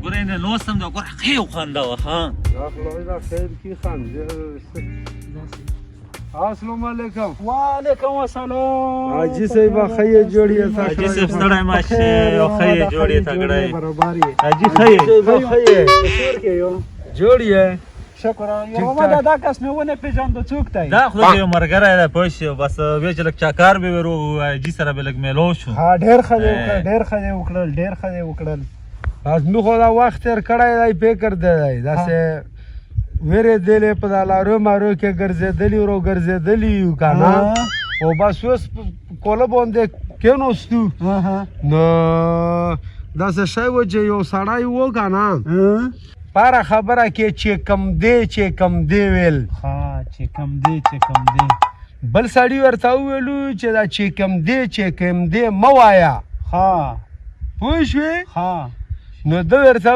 ګوره نه لوستم دا ګوره ښه وخندوه ها دا خدای دا خیر کی خنده السلام علیکم وعلیکم السلام حاجی صاحب خیه جوړی حاجی صاحب ستړی ماشه او ښه جوړې تګړی برابر یې حاجی ښه خیه شکر کې یو جوړی شکر یو ما دا کس مې ونه پیژاندو څوک دی دا خو یو مرګره ده پوه شو بس وی چې لږ چاکار به ورو حاجي سره به لږ میلو شو ها ډېر ښه دی وکړل ډېر ښه دی وکړل ډېر ښه دی وکړل بس مې خو دا وخت تیر کړی دی فکر دی داسې ویرې دیلې په دا لارو مارو کې ګرځېدلي ورو ګرځېدلي یو که نه او بس اوس کوله باندې کېناستو نو داسې شی و چې یو سړی و که نه پاره خبره کې چې کم دی ویل ها چې کم دی چې کم دی بل سړي ورته وویلو چې دا چې کم دی مه وایه ها پوه شوې ها نو ده ورته